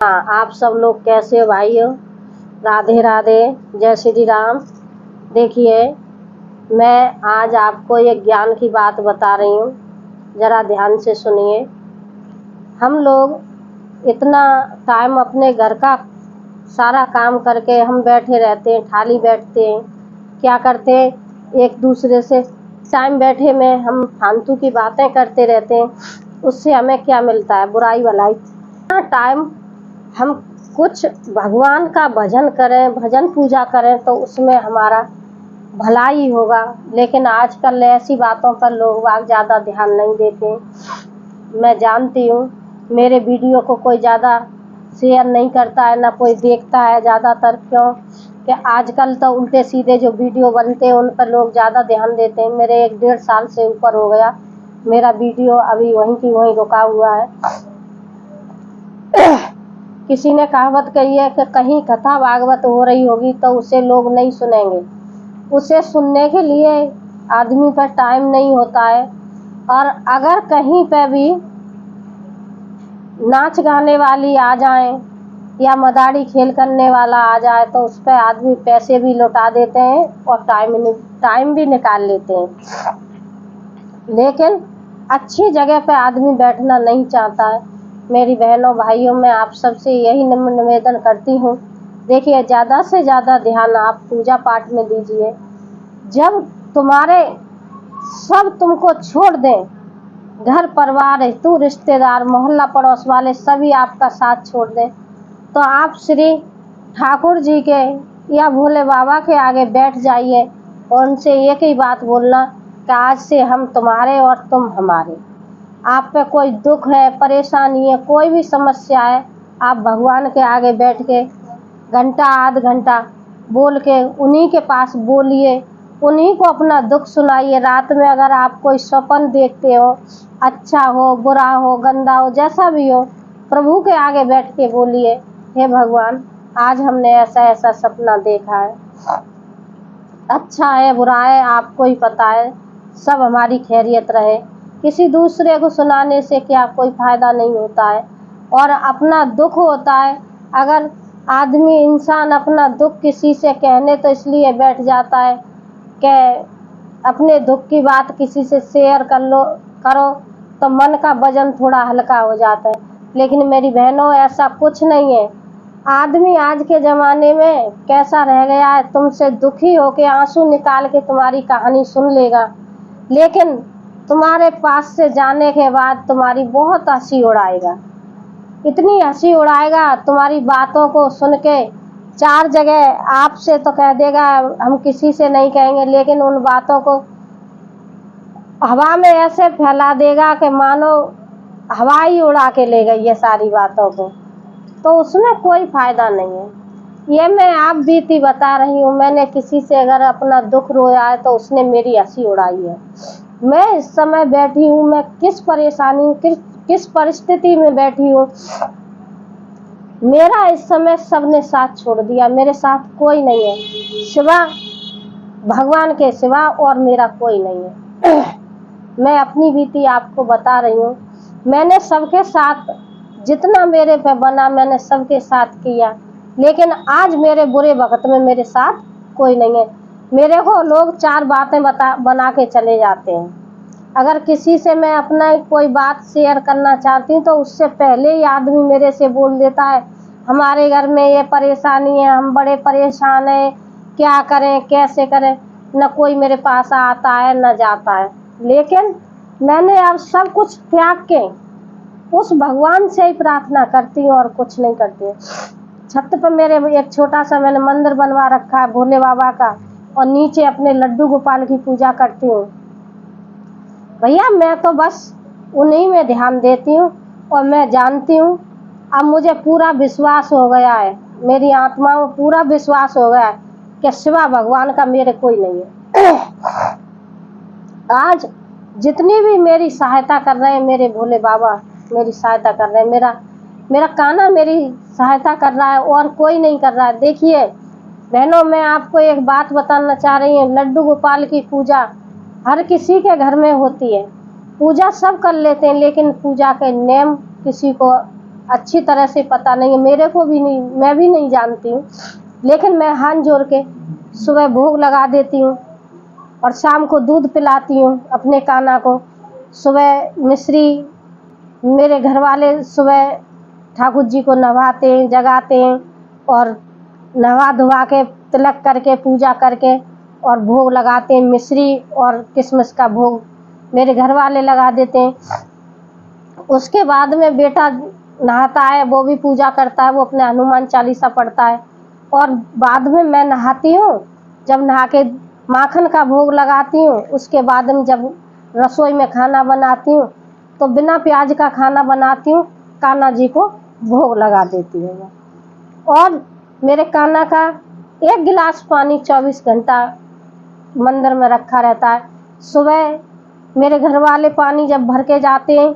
हाँ, आप सब लोग कैसे हो भाइयों। राधे राधे, जय श्री राम। देखिए, मैं आज आपको एक ज्ञान की बात बता रही हूँ, ज़रा ध्यान से सुनिए। हम लोग इतना टाइम अपने घर का सारा काम करके हम बैठे रहते हैं, खाली बैठते हैं। क्या करते हैं, एक दूसरे से टाइम बैठे में हम फालतू की बातें करते रहते हैं। उससे हमें क्या मिलता है? बुराई भलाई। टाइम हम कुछ भगवान का भजन करें, भजन पूजा करें तो उसमें हमारा भलाई होगा। लेकिन आजकल ऐसी बातों पर लोग ज़्यादा ध्यान नहीं देते। मैं जानती हूँ, मेरे वीडियो को कोई ज़्यादा शेयर नहीं करता है, ना कोई देखता है ज़्यादातर। क्यों कि आजकल तो उल्टे सीधे जो वीडियो बनते हैं उन पर लोग ज़्यादा ध्यान देते हैं। मेरे 1-1.5 साल से ऊपर हो गया मेरा वीडियो अभी वहीं की वहीं रुका हुआ है। किसी ने कहावत कही है कि कहीं कथा भागवत हो रही होगी तो उसे लोग नहीं सुनेंगे। उसे सुनने के लिए आदमी पर टाइम नहीं होता है। और अगर कहीं पे भी नाच गाने वाली आ जाए या मदारी खेल करने वाला आ जाए तो उस पर आदमी पैसे भी लौटा देते हैं और टाइम भी निकाल लेते हैं। लेकिन अच्छी जगह पे आदमी बैठना नहीं चाहता है। मेरी बहनों भाइयों, मैं आप सबसे यही निवेदन करती हूँ, देखिए, ज़्यादा से ज़्यादा ध्यान आप पूजा पाठ में दीजिए। जब तुम्हारे सब तुमको छोड़ दें, घर परिवार, हितू रिश्तेदार, मोहल्ला पड़ोस वाले सभी आपका साथ छोड़ दें, तो आप श्री ठाकुर जी के या भोले बाबा के आगे बैठ जाइए और उनसे एक ही बात बोलना कि आज से हम तुम्हारे और तुम हमारे। आप पे कोई दुख है, परेशानी है, कोई भी समस्या है, आप भगवान के आगे बैठ के घंटा आध घंटा बोल के उन्हीं के पास बोलिए, उन्हीं को अपना दुख सुनाइए। रात में अगर आप कोई स्वप्न देखते हो, अच्छा हो, बुरा हो, गंदा हो, जैसा भी हो, प्रभु के आगे बैठ के बोलिए, हे भगवान, आज हमने ऐसा ऐसा सपना देखा है, अच्छा है बुरा है आपको ही पता है, सब हमारी खैरियत रहे। किसी दूसरे को सुनाने से क्या कोई फ़ायदा नहीं होता है। और अपना दुख होता है, अगर आदमी इंसान अपना दुख किसी से कहने तो इसलिए बैठ जाता है कि अपने दुख की बात किसी से शेयर करो तो मन का वजन थोड़ा हल्का हो जाता है। लेकिन मेरी बहनों, ऐसा कुछ नहीं है। आदमी आज के ज़माने में कैसा रह गया है, तुमसे दुखी होके आंसू निकाल के तुम्हारी कहानी सुन लेगा, लेकिन तुम्हारे पास से जाने के बाद तुम्हारी बहुत हंसी उड़ाएगा। इतनी हंसी उड़ाएगा, तुम्हारी बातों को सुन के 4 जगह आपसे तो कह देगा, हम किसी से नहीं कहेंगे, लेकिन उन बातों को हवा में ऐसे फैला देगा कि मानो हवा ही उड़ा के ले गई है सारी बातों को। तो उसमें कोई फ़ायदा नहीं है। ये मैं आप बीती बता रही हूँ। मैंने किसी से अगर अपना दुख रोया है तो उसने मेरी हंसी उड़ाई है। मैं इस समय बैठी हूँ, मैं किस परेशानी, किस परिस्थिति में बैठी हूँ, मेरा इस समय सबने साथ छोड़ दिया। मेरे साथ कोई नहीं है सिवा भगवान के सिवा, और मेरा कोई नहीं है। मैं अपनी बीती आपको बता रही हूँ। मैंने सबके साथ जितना मेरे पे बना मैंने सबके साथ किया, लेकिन आज मेरे बुरे वक्त में मेरे साथ कोई नहीं है। मेरे को लोग 4 बातें बना के चले जाते हैं। अगर किसी से मैं अपना कोई बात शेयर करना चाहती हूँ तो उससे पहले ही आदमी मेरे से बोल देता है, हमारे घर में ये परेशानी है, हम बड़े परेशान हैं, क्या करें, कैसे करें। न कोई मेरे पास आता है न जाता है। लेकिन मैंने अब सब कुछ त्याग के उस भगवान से ही प्रार्थना करती हूँ और कुछ नहीं करती हूँ। छत पर मेरे एक छोटा सा मैंने मंदिर बनवा रखा है भोले बाबा का, और नीचे अपने लड्डू गोपाल की पूजा करती हूँ। भैया, मैं तो बस उन्हीं में ध्यान देती हूँ। और मैं जानती हूँ, अब मुझे पूरा विश्वास हो गया है, मेरी आत्मा में पूरा विश्वास हो गया है कि सिवा भगवान का मेरे कोई नहीं है। आज जितनी भी मेरी सहायता कर रहे हैं, मेरे भोले बाबा मेरी सहायता कर रहे हैं, मेरा कान्हा मेरी सहायता कर रहा है, और कोई नहीं कर रहा है। देखिए बहनों, मैं आपको एक बात बताना चाह रही हूँ। लड्डू गोपाल की पूजा हर किसी के घर में होती है, पूजा सब कर लेते हैं, लेकिन पूजा के नियम किसी को अच्छी तरह से पता नहीं है, मेरे को भी नहीं, मैं भी नहीं जानती हूँ। लेकिन मैं हाथ जोड़ के सुबह भोग लगा देती हूँ और शाम को दूध पिलाती हूँ अपने कान्हा को। सुबह मिश्री, मेरे घर वाले सुबह ठाकुर जी को नहवाते हैं, जगाते हैं और नहवा धुआ के तिलक करके पूजा करके और भोग लगाते हैं। मिश्री और किशमिश का भोग मेरे घर वाले लगा देते हैं। उसके बाद में बेटा नहाता है, वो भी पूजा करता है, वो अपने हनुमान चालीसा पढ़ता है और बाद में मैं नहाती हूँ। जब नहा के माखन का भोग लगाती हूँ, उसके बाद में जब रसोई में खाना बनाती हूँ तो बिना प्याज का खाना बनाती हूँ, कान्हा जी को भोग लगा देती हूँ मैं। और मेरे कान्हा का 1 गिलास पानी 24 घंटा मंदिर में रखा रहता है। सुबह मेरे घर वाले पानी जब भर के जाते हैं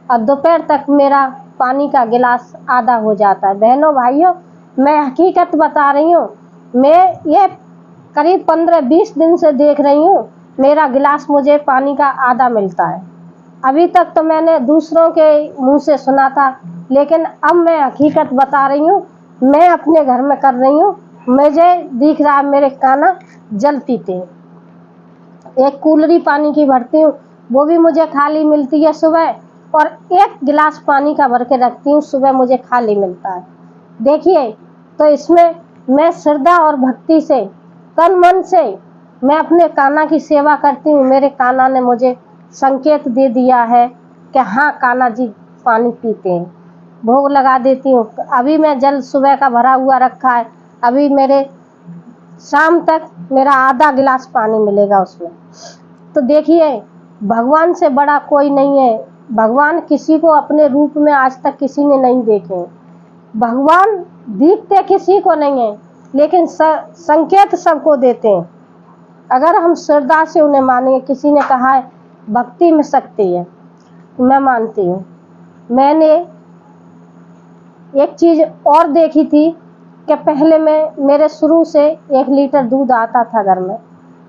और दोपहर तक मेरा पानी का गिलास आधा हो जाता है। बहनों भाइयों, मैं हकीकत बता रही हूँ, मैं ये करीब 15-20 दिन से देख रही हूँ, मेरा गिलास मुझे पानी का आधा मिलता है। अभी तक तो मैंने दूसरों के मुंह से सुना था, लेकिन अब मैं हकीकत बता रही हूँ, मैं अपने घर में कर रही हूँ। मुझे दिख रहा है मेरे कान्हा जल पीते हैं। एक कूलरी पानी की भरती हूँ, वो भी मुझे खाली मिलती है सुबह, और 1 गिलास पानी का भर के रखती हूँ, सुबह मुझे खाली मिलता है। देखिए, तो इसमें मैं श्रद्धा और भक्ति से, तन मन से मैं अपने कान्हा की सेवा करती हूँ। मेरे कान्हा ने मुझे संकेत दे दिया है कि हाँ, कान्हा जी पानी पीते हैं। भोग लगा देती हूँ। अभी मैं जल सुबह का भरा हुआ रखा है, अभी मेरे शाम तक मेरा आधा गिलास पानी मिलेगा उसमें। तो देखिए, भगवान से बड़ा कोई नहीं है। भगवान किसी को अपने रूप में आज तक किसी ने नहीं देखे। भगवान दिखते किसी को नहीं है, लेकिन संकेत सबको देते हैं अगर हम श्रद्धा से उन्हें मानेंगे। किसी ने कहा है भक्ति में शक्ति है, मैं मानती हूँ। मैंने एक चीज और देखी थी कि पहले मेरे शुरू से 1 लीटर दूध आता था घर में,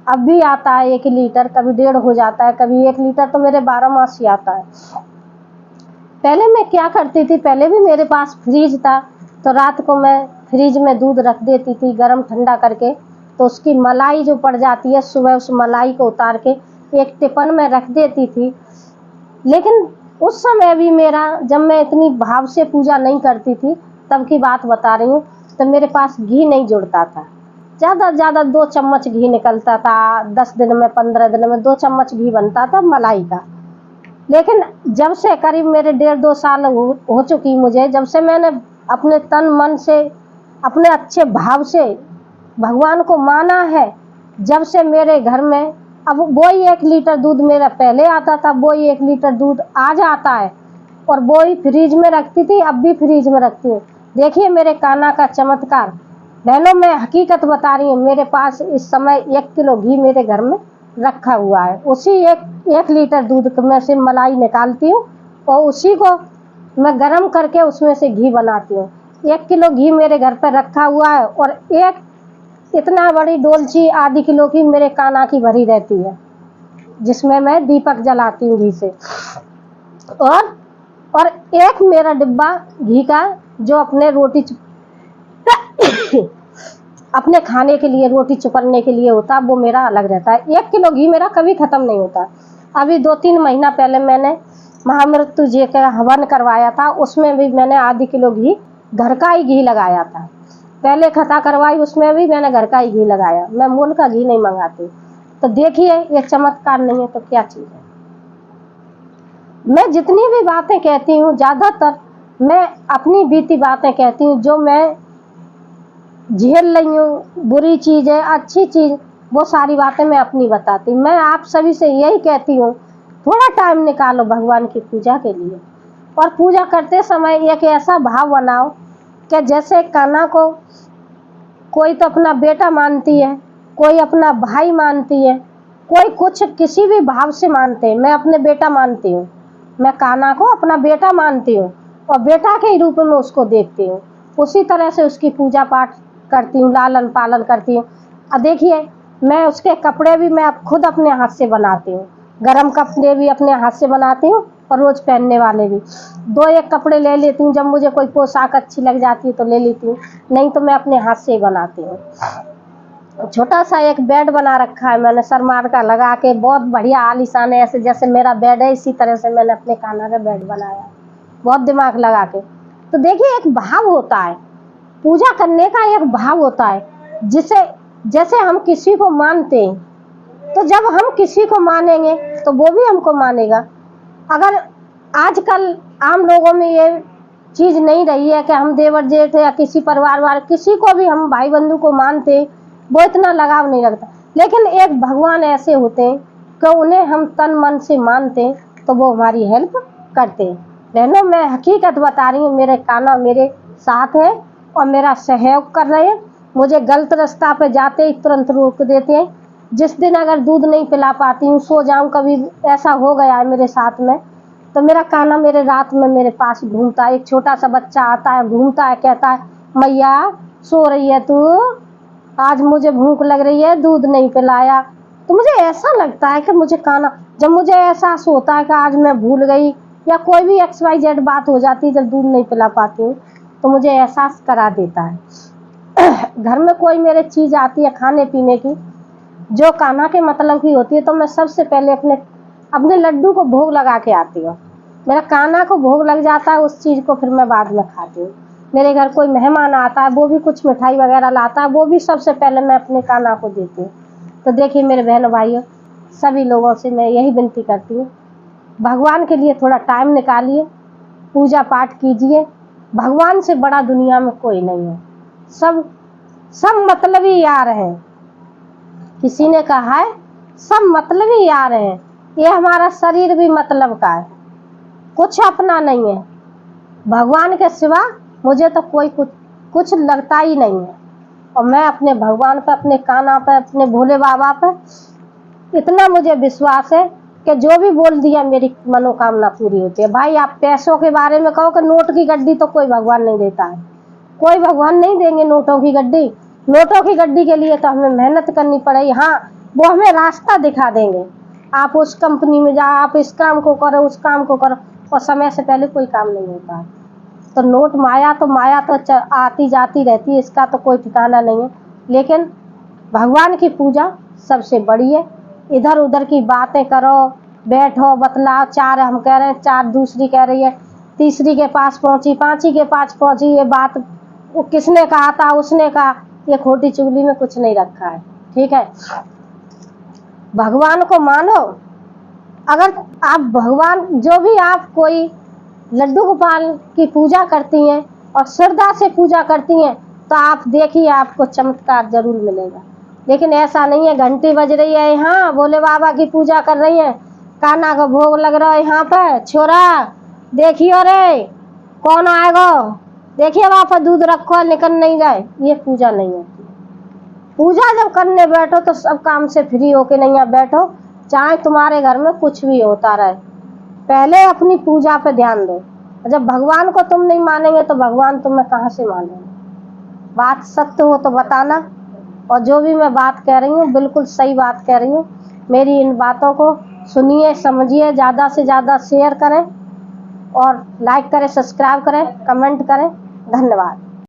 अब भी आता है 1 लीटर, कभी 1.5 हो जाता है, कभी 1 लीटर तो मेरे 12 मास ही आता है। पहले मैं क्या करती थी, पहले भी मेरे पास फ्रिज था, तो रात को मैं फ्रिज में दूध रख देती थी गर्म ठंडा करके, तो उसकी मलाई जो पड़ जाती है, सुबह उस मलाई को उतार के एक टिफिन में रख देती थी। लेकिन उस समय भी मेरा, जब मैं इतनी भाव से पूजा नहीं करती थी, तब की बात बता रही हूँ, तो मेरे पास घी नहीं जुड़ता था। ज़्यादा से ज़्यादा 2 चम्मच घी निकलता था, 10 दिन में 15 दिन में 2 चम्मच घी बनता था मलाई का। लेकिन जब से करीब मेरे 1.5-2 साल हो चुकी मुझे, जब से मैंने अपने तन मन से, अपने अच्छे भाव से भगवान को माना है, जब से मेरे घर में अब वही 1 लीटर दूध मेरा पहले आता था, वही 1 लीटर दूध आज आता है, और वही फ्रिज में रखती थी, अब भी फ्रिज में रखती हूँ। देखिए मेरे कान्हा का चमत्कार। बहनों, मैं हकीकत बता रही हूँ, मेरे पास इस समय 1 किलो घी मेरे घर में रखा हुआ है। उसी 1 लीटर दूध में से मलाई निकालती हूँ और उसी को मैं गरम करके उसमें से घी बनाती हूँ। 1 किलो घी मेरे घर पर रखा हुआ है, और एक इतना बड़ी डोलची आधी किलो की मेरे कान्हा की भरी रहती है, जिसमें मैं दीपक जलाती हूँ घी से। और एक मेरा डिब्बा घी का, जो अपने रोटी अपने खाने के लिए, रोटी चुपड़ने के लिए होता है, वो मेरा अलग रहता है। 1 किलो घी मेरा कभी ख़त्म नहीं होता। अभी 2-3 महीना पहले मैंने महामृत्युंजय का हवन करवाया था, उसमें भी मैंने आधी किलो घी, घर का ही घी लगाया था। पहले कथा करवाई, उसमें भी मैंने घर का ही घी लगाया, मैं मूल का घी नहीं मंगाती। तो देखिए, ये चमत्कार नहीं है तो क्या चीज़ है। मैं जितनी भी बातें कहती हूँ, ज़्यादातर मैं अपनी बीती बातें कहती हूँ, जो मैं झेल रही हूँ, बुरी चीज़ है, अच्छी चीज़, वो सारी बातें मैं अपनी बताती हूँ। मैं आप सभी से यही कहती हूँ, थोड़ा टाइम निकालो भगवान की पूजा के लिए, और पूजा करते समय एक ऐसा भाव बनाओ कि जैसे कान्हा को कोई तो अपना बेटा मानती है, कोई अपना भाई मानती है, कोई कुछ किसी भी भाव से मानते हैं। मैं अपने बेटा मानती हूँ, मैं कान्हा को अपना बेटा मानती हूँ और बेटा के रूप में उसको देखती हूँ। उसी तरह से उसकी पूजा पाठ करती हूँ, लालन पालन करती हूँ। अब देखिए, मैं उसके कपड़े भी मैं खुद अपने हाथ से बनाती हूँ, गरम कपड़े भी अपने हाथ से बनाती हूँ और रोज़ पहनने वाले भी। 2-1 कपड़े ले लेती हूँ, जब मुझे कोई पोशाक अच्छी लग जाती है तो ले लेती हूँ, नहीं तो मैं अपने हाथ से ही बनाती हूँ। छोटा सा एक बेड बना रखा है मैंने सरमार का लगा के, बहुत बढ़िया आलीशान है, ऐसे जैसे मेरा बेड है इसी तरह से मैंने अपने कान्हा का बेड बनाया, बहुत दिमाग लगा के। तो देखिए एक भाव होता है, पूजा करने का एक भाव होता है, जिसे जैसे हम किसी को मानते हैं, तो जब हम किसी को मानेंगे तो वो भी हमको मानेगा। अगर आजकल आम लोगों में ये चीज़ नहीं रही है कि हम देवर जेठ या किसी परिवार वाले किसी को भी हम भाई बंधु को मानते, वो इतना लगाव नहीं रखता। लेकिन एक भगवान ऐसे होते हैं कि उन्हें हम तन मन से मानते तो वो हमारी हेल्प करते हैं। बहनों, मैं हकीकत बता रही हूँ, मेरे कान्हा मेरे साथ है और मेरा सहयोग कर रहे हैं। मुझे गलत रास्ता पे जाते ही तुरंत रोक देते हैं। जिस दिन अगर दूध नहीं पिला पाती हूँ, सो जाऊँ, कभी ऐसा हो गया है मेरे साथ में, तो मेरा कान्हा मेरे रात में मेरे पास घूमता है। एक छोटा सा बच्चा आता है, घूमता है, कहता है मैया सो रही है तू, आज मुझे भूख लग रही है, दूध नहीं पिलाया। तो मुझे ऐसा लगता है कि मुझे कान्हा, जब मुझे एहसास होता है कि आज मैं भूल गई या कोई भी XYZ बात हो जाती है, जब दूध नहीं पिला पाती हूँ तो मुझे एहसास करा देता है। घर में कोई मेरे चीज़ आती है खाने पीने की जो कान्हा के मतलब की होती है, तो मैं सबसे पहले अपने लड्डू को भोग लगा के आती हूँ। मेरा कान्हा को भोग लग जाता है उस चीज़ को, फिर मैं बाद में खाती हूँ। मेरे घर कोई मेहमान आता है, वो भी कुछ मिठाई वगैरह लाता है, वो भी सबसे पहले मैं अपने कान्हा को देती हूँ। तो देखिए मेरे बहनों भाइयों, सभी लोगों से मैं यही विनती करती हूँ, भगवान के लिए थोड़ा टाइम निकालिए, पूजा पाठ कीजिए। भगवान से बड़ा दुनिया में कोई नहीं है। सब मतलबी यार हैं। किसी ने कहा है सब मतलबी यार हैं। ये हमारा शरीर भी मतलब का है, कुछ अपना नहीं है। भगवान के सिवा मुझे तो कोई कुछ लगता ही नहीं है। और मैं अपने भगवान पे, अपने कान्हा पे, अपने भोले बाबा पे इतना मुझे विश्वास है कि जो भी बोल दिया मेरी मनोकामना पूरी होती है। भाई आप पैसों के बारे में कहो कि नोट की गड्डी तो कोई भगवान नहीं देता है, कोई भगवान नहीं देंगे नोटों की गड्डी। नोटों की गड्डी के लिए तो हमें मेहनत करनी पड़ेगी। हाँ, वो हमें रास्ता दिखा देंगे, आप उस कंपनी में जाओ, आप इस काम को करो, उस काम को करो, और समय से पहले कोई काम नहीं होता है। तो नोट माया तो आती जाती रहती है, इसका तो कोई ठिकाना नहीं है। लेकिन भगवान की पूजा सबसे बड़ी है। इधर उधर की बातें करो, बैठो, बतलाओ, 4 हम कह रहे हैं, 4 दूसरी कह रही है, तीसरी के पास पहुंची, 5 के पास पहुंची, ये बात वो किसने कहा था, उसने कहा, ये खोटी चुगली में कुछ नहीं रखा है। ठीक है, भगवान को मानो। अगर आप भगवान, जो भी आप कोई लड्डू गोपाल की पूजा करती हैं और श्रद्धा से पूजा करती हैं, तो आप देखिए आपको चमत्कार जरूर मिलेगा। लेकिन ऐसा नहीं है घंटी बज रही है, यहाँ भोले बाबा की पूजा कर रही है, कान्हा का भोग लग रहा है यहाँ पर, छोरा देखियो रे कौन आएगा, देखिए वहाँ पर दूध रखो, निकल नहीं जाए, ये पूजा नहीं होती। पूजा जब करने बैठो तो सब काम से फ्री होके नहीं बैठो, चाहे तुम्हारे घर में कुछ भी होता रहे, पहले अपनी पूजा पे ध्यान दो। जब भगवान को तुम नहीं मानेंगे तो भगवान तुम्हें कहाँ से मानेंगे। बात सत्य हो तो बताना, और जो भी मैं बात कह रही हूँ बिल्कुल सही बात कह रही हूँ। मेरी इन बातों को सुनिए, समझिए, ज़्यादा से ज़्यादा शेयर करें और लाइक करें, सब्सक्राइब करें, कमेंट करें। धन्यवाद।